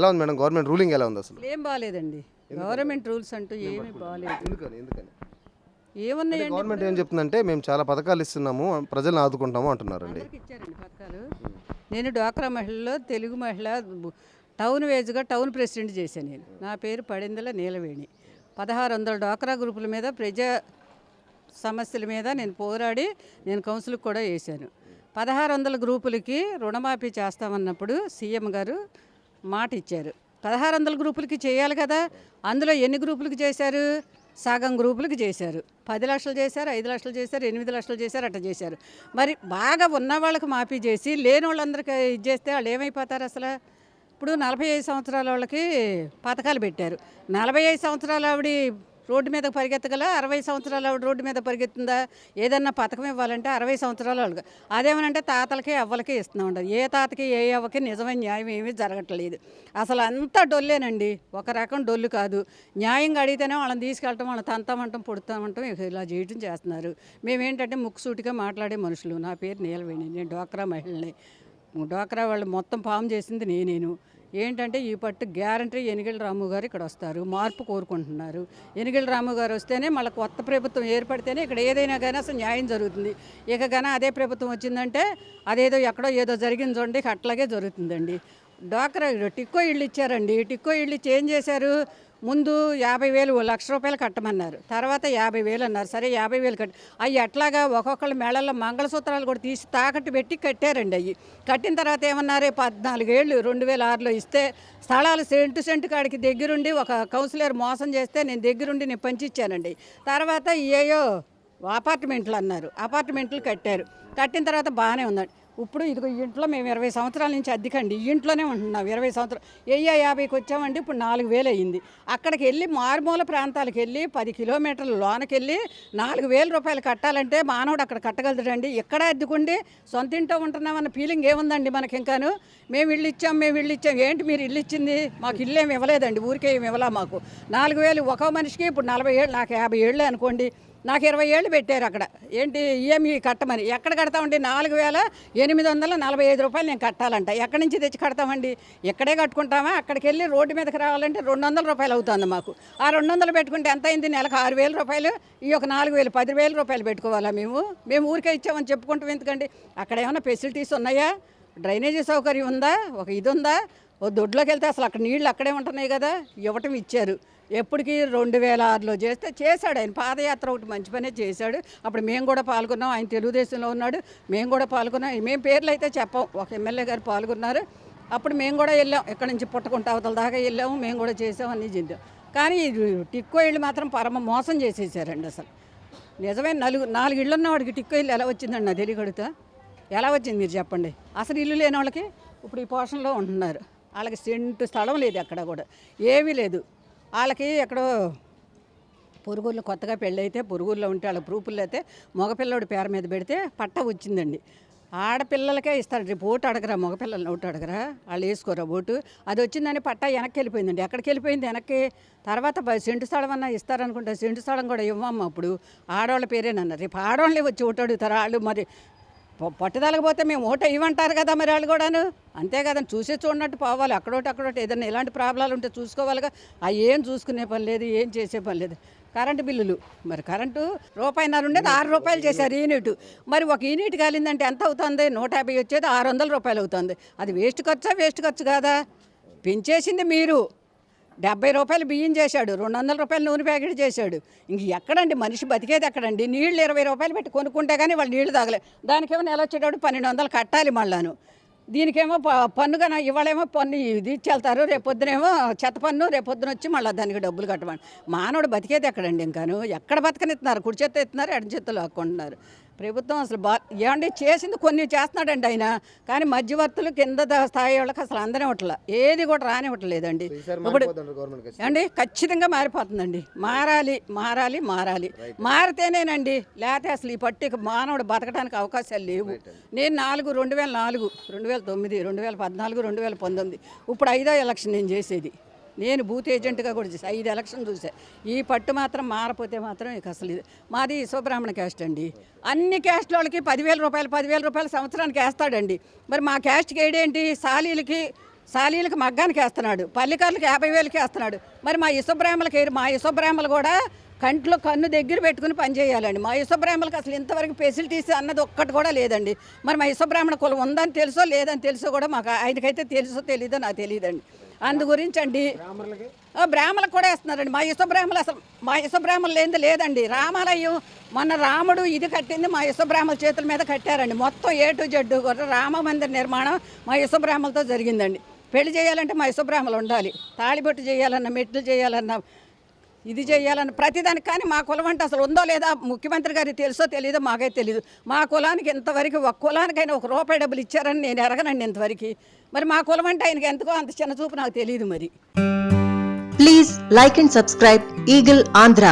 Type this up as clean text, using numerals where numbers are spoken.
ఎలా ఉంది madam government ruling ఎలా ఉంది అసలు? ఏం బాగాలేదండి. గవర్నమెంట్ రూల్స్ అంటూ ఏమీ బాగాలేదు. ఎందుకని ఏమున్నాయండి? గవర్నమెంట్ ఏం చెప్తుందంటే మేము చాలా పథకాలు ఇస్తున్నాము, ప్రజలను ఆదుకుంటాము అంటున్నారండి. ఇచ్చారండి పథకాలు. నేను డ్వాక్రా మహిళలో తెలుగు మహిళ టౌన్ వేజ్గా టౌన్ ప్రెసిడెంట్ చేశాను. నేను నా పేరు పడిందల నీలవేణి. 1600 డ్వాక్రా గ్రూపుల మీద ప్రజా సమస్యల మీద నేను పోరాడి నేను కౌన్సిల్కి కూడా వేశాను. 1600 గ్రూపులకి రుణమాఫీ చేస్తామన్నప్పుడు సీఎం గారు మాట ఇచ్చారు. 1600 గ్రూపులకి చేయాలి కదా. అందులో ఎన్ని గ్రూపులకి చేశారు? సగం గ్రూపులకి చేశారు. 10 లక్షలు చేశారు, 5 లక్షలు చేశారు, 8 లక్షలు చేశారు, అట్లా చేశారు. మరి బాగా ఉన్న వాళ్ళకి మాఫీ చేసి లేని వాళ్ళందరికీ ఇది చేస్తే వాళ్ళు ఏమైపోతారు అసలు? ఇప్పుడు 45 సంవత్సరాల వాళ్ళకి పథకాలు పెట్టారు. 45 సంవత్సరాల ఆవిడ రోడ్డు మీద పరిగెత్తగల, 60 సంవత్సరాల ఆవిడ రోడ్డు మీద పరిగెత్తుందా? ఏదన్నా పథకం ఇవ్వాలంటే 60 సంవత్సరాల వాళ్ళకి. అదేమనంటే తాతలకి అవ్వలకి ఇస్తూ ఉండదు. ఏ తాతకి ఏ అవ్వకి నిజమైన న్యాయం ఏమీ జరగట్లేదు. అసలు అంతా డొల్లేనండి, ఒక రకం డొల్లు కాదు. న్యాయంగా అడిగితేనే వాళ్ళని తీసుకెళ్ళటం, వాళ్ళని తంతామంటాం, పొడుతామంటాం, ఇలా చేయటం చేస్తున్నారు. మేమేంటంటే ముక్కుసూటిగా మాట్లాడే మనుషులు. నా పేరు నీలవేణి, నేను డ్వాక్రా మహిళని. డ్వాక్రా వాళ్ళు మొత్తం ఫామ్ చేసింది నేను. ఏంటంటే ఈ పట్టు గ్యారంటీ ఎనిగెళ్ళ రాము గారు ఇక్కడ వస్తారు, మార్పు కోరుకుంటున్నారు. ఎనిగెళ్ళ రాము గారు వస్తేనే మళ్ళీ కొత్త ప్రభుత్వం ఏర్పడితేనే ఇక్కడ ఏదైనా కానీ అసలు న్యాయం జరుగుతుంది. ఇక కానీ అదే ప్రభుత్వం వచ్చిందంటే అదేదో ఎక్కడో ఏదో జరిగింది చూడండి, అట్లాగే జరుగుతుందండి. డ్వాక్రా టిక్కో ఇళ్ళు ఇచ్చారండి. టిక్కో ఇళ్ళు ఇచ్చి ఏం చేశారు? ముందు 50,000 ₹1,00,000 కట్టమన్నారు. తర్వాత 50,000 అన్నారు. సరే 50,000 కట్టి అవి ఎట్లాగా ఒక్కొక్కళ్ళు మేళల్లో మంగళసూత్రాలు కూడా తీసి తాకట్టు పెట్టి కట్టారండి. అవి కట్టిన తర్వాత ఏమన్నారు? 14 ఏళ్ళు 2006లో ఇస్తే స్థలాలు సెంటు కాడికి దగ్గరుండి ఒక కౌన్సిలర్ మోసం చేస్తే నేను దగ్గరుండి నేను పంచిచ్చానండి. తర్వాత ఏయో అపార్ట్మెంట్లు అన్నారు, అపార్ట్మెంట్లు కట్టారు. కట్టిన తర్వాత బాగానే ఉందండి. ఇప్పుడు ఇదిగో ఈ ఇంట్లో మేము 20 సంవత్సరాల నుంచి అద్దెకండి, ఈ ఇంట్లోనే ఉంటున్నాం. 20 సంవత్సరాలు 50,000కి వచ్చామండి. ఇప్పుడు 4,000 అయింది. అక్కడికి వెళ్ళి మారుమూల ప్రాంతాలకు వెళ్ళి 10 కిలోమీటర్ల లోనకి వెళ్ళి ₹4,000 కట్టాలంటే మానవుడు అక్కడ కట్టగలుగుతాడండి? ఎక్కడ అద్దెకుండి సొంత ఇంట్లో ఉంటున్నామన్న ఫీలింగ్ ఏముందండి మనకి? ఇంకాను మేము ఇల్లు ఇచ్చాం, మేము ఇల్లు ఇచ్చాం. ఏంటి మీరు ఇల్లు ఇచ్చింది? మాకు ఇల్లు ఏమి ఇవ్వలేదండి, ఊరికే ఏమి ఇవ్వలా మాకు. 4,000 ఒక మనిషికి. ఇప్పుడు 40 ఏళ్ళు, నాకు 50 ఏళ్ళే అనుకోండి, నాకు 20 ఏళ్ళు పెట్టారు అక్కడ. ఏంటి ఈఎంఐ కట్టమని. ఎక్కడ కడతామండి? ₹4,845 నేను కట్టాలంట. ఎక్కడి నుంచి తెచ్చి కడతామండి? ఎక్కడే కట్టుకుంటామా? అక్కడికి వెళ్ళి రోడ్డు మీదకి రావాలంటే ₹200 అవుతుంది మాకు. ఆ 200 పెట్టుకుంటే ఎంత అయింది? నెలకు ₹6,000. ఈ ఒక 4,000 ₹10,000 పెట్టుకోవాలా మేము ఊరికే ఇచ్చామని చెప్పుకుంటాం ఎందుకండి? అక్కడ ఏమైనా ఫెసిలిటీస్ ఉన్నాయా? డ్రైనేజీ సౌకర్యం ఉందా? ఒక ఇది ఉందా? ఓ దొడ్లోకి వెళ్తే అసలు అక్కడ నీళ్ళు అక్కడే ఉంటున్నాయి కదా. ఇవ్వటం ఇచ్చారు. ఎప్పటికీ 2006లో చేశాడు ఆయన. పాదయాత్ర ఒకటి మంచి పనే చేశాడు. అప్పుడు మేము కూడా పాల్గొన్నాం. ఆయన తెలుగుదేశంలో ఉన్నాడు, మేము కూడా పాల్గొన్నాం. మేము పేర్లు అయితే చెప్పాం. ఒక ఎమ్మెల్యే గారు పాల్గొన్నారు. అప్పుడు మేము కూడా వెళ్ళాం. ఇక్కడ నుంచి పుట్టకుంట అవతల దాకా వెళ్ళాము, మేము కూడా చేసాం, అన్నీ చేద్దాం. కానీ టిక్కో ఇళ్ళు మాత్రం పరమ మోసం చేసేసారండి. అసలు నిజమే. 4 ఇళ్ళు ఉన్న వాడికి టిక్కో ఇల్లు ఎలా వచ్చిందండి? నా తెలియగడుగుతా ఎలా వచ్చింది మీరు చెప్పండి? అసలు ఇల్లు లేని వాళ్ళకి ఇప్పుడు ఈ పోషణలో ఉంటున్నారు. వాళ్ళకి సెంటు స్థలం లేదు, ఎక్కడ కూడా ఏమీ లేదు. వాళ్ళకి ఎక్కడో పొరుగుళ్ళు కొత్తగా పెళ్ళైతే పొరుగుల్లో ఉంటే వాళ్ళ ప్రూఫ్లు అయితే మగపిల్లడి పేరు మీద పెడితే పట్ట వచ్చిందండి. ఆడపిల్లలకే ఇస్తారు. రేపు ఓటు అడగరా, మగపిల్లల్ని ఓటు అడగరా, వాళ్ళు వేసుకోరా ఓటు. అది వచ్చిందని పట్టా వెనక్కి వెళ్ళిపోయిందండి. ఎక్కడికి వెళ్ళిపోయింది? వెనక్కి. తర్వాత సెంటు స్థలం అన్నా ఇస్తారనుకుంటే సెంటు స్థలం కూడా ఇవ్వమ్మ. అప్పుడు ఆడవాళ్ళ పేరేనన్నారు. రేపు ఆడవాళ్ళే వచ్చి ఓటు అడుగుతారు. వాళ్ళు మరి పట్టుదలకపోతే మేము ఓటు ఇవ్వమంటారు కదా మరి వాళ్ళు కూడాను. అంతే కదండి, చూసే చూడనట్టు పోవాలి. అక్కడోటి ఏదైనా ఎలాంటి ప్రాబ్లాలు ఉంటే చూసుకోవాలిగా. అవి ఏం చూసుకునే పని లేదు, ఏం చేసే పని లేదు. కరెంటు బిల్లులు మరి కరెంటు ₹1.5 ఉండేది ₹6 చేశారు యూనిట్. మరి ఒక యూనిట్ కాలిందంటే ఎంత అవుతుంది? 150 వచ్చేది ₹600 అవుతుంది. అది వేస్ట్ ఖర్చు కాదా? పెంచేసింది మీరు. ₹70 బియ్యం చేశాడు, ₹200 నూనె ప్యాకెట్ చేశాడు. ఇంక ఎక్కడండి మనిషి బతికేది ఎక్కడండి? నీళ్ళు ₹20 పెట్టి కొనుక్కుంటే కానీ వాళ్ళు నీళ్లు తాగలే. దానికేమో నెల వచ్చేటప్పుడు 1,200 కట్టాలి మళ్ళాను. దీనికేమో పన్నుగా ఇవాళేమో పన్ను ఇది ఇచ్చేళ్తారు, రేపొద్దునేమో చెత్త పన్ను, రేపొద్దున వచ్చి మళ్ళీ దానికి డబ్బులు కట్టమని. మానవుడు బతికేది ఎక్కడండి? ఇంకాను ఎక్కడ బతకనిస్తున్నారు? కుడి చేత్తో ఎత్తున్నారు, ఎడం చేత్తో లాక్కుంటున్నారు. ప్రభుత్వం అసలు ఏమండి చేసింది కొన్ని చేస్తున్నాడండి ఆయన. కానీ మధ్యవర్తులు కింద స్థాయి వాళ్ళకి అసలు అందనివ్వట్లే, ఏది కూడా రానివ్వట్లేదండి. ఇప్పుడు ఏమండి ఖచ్చితంగా మారిపోతుందండి. మారాలి. మారితేనేనండి, లేకపోతే అసలు ఈ పట్టిక మానవుడు బతకడానికి అవకాశాలు లేవు. నేను 2004, 2009, 2014, 2019 ఇప్పుడు 5వ ఎలక్షన్ నేను చేసేది. నేను బూత్ ఏజెంట్గా కూడా చేసి 5 ఎలక్షన్ చూసా. ఈ పట్టు మాత్రం మారపోతే మాత్రం ఇక అసలు ఇది మాది శుభ్రాహ్మణ క్యాస్ట్ అండి. అన్ని క్యాస్ట్ వాళ్ళకి ₹10,000 సంవత్సరానికి వేస్తాడండి. మరి మా క్యాస్ట్కి ఏడేంటి? సాలీలకి సాలీలకు మగ్గానికి వేస్తున్నాడు, పల్లికారులకు 50,000కి వేస్తున్నాడు. మరి మా ఇసుబ్రాహ్మలకి మా ఇసుబ్రాహ్మలు కూడా కంట్లో కన్ను దగ్గర పెట్టుకుని పనిచేయాలండి. మా ఇసుబ్రాహ్మణులకు అసలు ఇంతవరకు ఫెసిలిటీస్ అన్నది ఒక్కటి కూడా లేదండి. మరి మా ఇసుబ్రాహ్మణ కులం ఉందని తెలుసో లేదని తెలుసో కూడా మాకు ఆయనకైతే తెలుసో తెలీదో నాకు తెలియదండి. అందు గురించి అండి బ్రాహ్మణులకు కూడా వేస్తున్నారండి. మా ఇసుబ్రాహ్మణులు అసలు మా ఇసుబ్రాహ్మణులు ఏంది లేదండి. రామాలయం మొన్న రాముడు ఇది కట్టింది మా ఇసుబ్రాహ్మణుల చేతుల మీద కట్టారండి. మొత్తం A to Z కూడా రామ మందిర నిర్మాణం మా ఇసుబ్రాహ్మణులతో జరిగిందండి. పెళ్లి చేయాలంటే మా ఇసుబ్రాహ్మణులు ఉండాలి. తాళిబొట్టు చేయాలన్నా, మెట్లు చేయాలన్నా, ఇది చేయాలని ప్రతిదానికి. కానీ మా కులం అంటే అసలు ఉందో లేదా ముఖ్యమంత్రి గారికి తెలుసో తెలీదో మాకైతే తెలియదు. మా కులానికి ఇంతవరకు ఒక కులానికైనా ₹1 డబ్బులు ఇచ్చారని నేను ఎరగనండి ఇంతవరకు. మరి మా కులం అంటే ఆయనకి ఎంతకో అంత చిన్న చూపు నాకు తెలియదు. మరి please like and subscribe eagle Andhra.